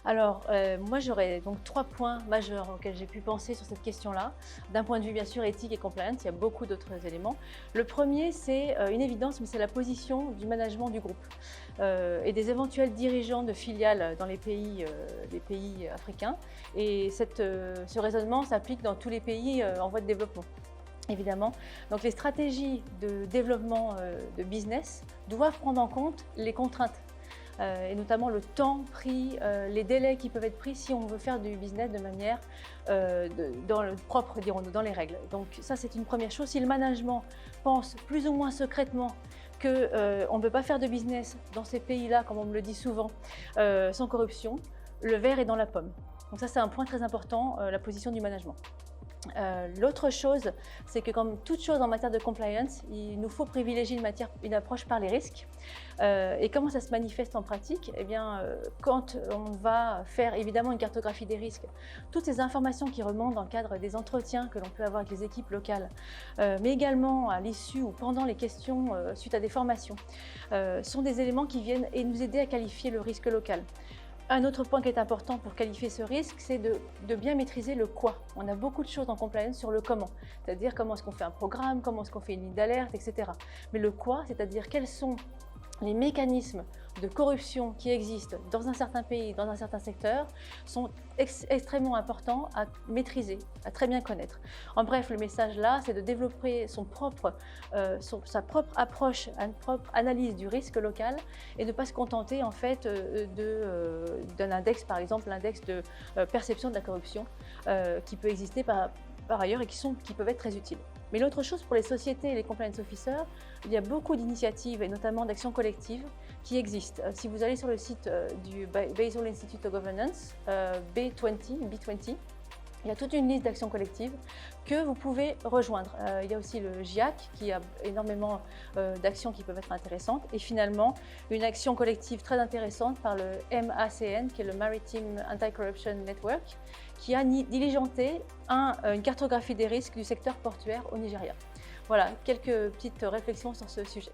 Alors, moi, j'aurais donc 3 points majeurs auxquels j'ai pu penser sur cette question-là. D'un point de vue, bien sûr, éthique et compliance, il y a beaucoup d'autres éléments. Le premier, c'est une évidence, mais c'est la position du management du groupe et des éventuels dirigeants de filiales dans les pays africains. Et ce raisonnement s'applique dans tous les pays en voie de développement. Évidemment. Donc les stratégies de développement de business doivent prendre en compte les contraintes et notamment le temps pris, les délais qui peuvent être pris si on veut faire du business de manière dans le propre, dirons-nous, dans les règles. Donc ça, c'est une première chose. Si le management pense plus ou moins secrètement qu'on ne peut pas faire de business dans ces pays-là, comme on me le dit souvent, sans corruption, le verre est dans la pomme. Donc ça, c'est un point très important, la position du management. L'autre chose, c'est que comme toute chose en matière de compliance, il nous faut privilégier une approche par les risques. Et comment ça se manifeste en pratique? Eh bien, quand on va faire évidemment une cartographie des risques, toutes ces informations qui remontent dans le cadre des entretiens que l'on peut avoir avec les équipes locales, mais également à l'issue ou pendant les questions suite à des formations, sont des éléments qui viennent et nous aider à qualifier le risque local. Un autre point qui est important pour qualifier ce risque, c'est de bien maîtriser le quoi. On a beaucoup de choses en compliance sur le comment, c'est-à-dire comment est-ce qu'on fait un programme, comment est-ce qu'on fait une ligne d'alerte, etc. Mais le quoi, c'est-à-dire quels sont les mécanismes de corruption qui existent dans un certain pays, dans un certain secteur, sont extrêmement importants à maîtriser, à très bien connaître. En bref, le message là, c'est de développer sa propre approche, une propre analyse du risque local et ne pas se contenter en fait d'un index, par exemple l'index de perception de la corruption qui peut exister par ailleurs et qui peuvent être très utiles. Mais l'autre chose pour les sociétés et les compliance officers, il y a beaucoup d'initiatives et notamment d'actions collectives qui existent. Si vous allez sur le site du Basel Institute of Governance, B20, il y a toute une liste d'actions collectives que vous pouvez rejoindre. Il y a aussi le GIAC qui a énormément d'actions qui peuvent être intéressantes. Et finalement, une action collective très intéressante par le MACN, qui est le Maritime Anti-Corruption Network, qui a diligenté une cartographie des risques du secteur portuaire au Nigeria. Voilà, quelques petites réflexions sur ce sujet.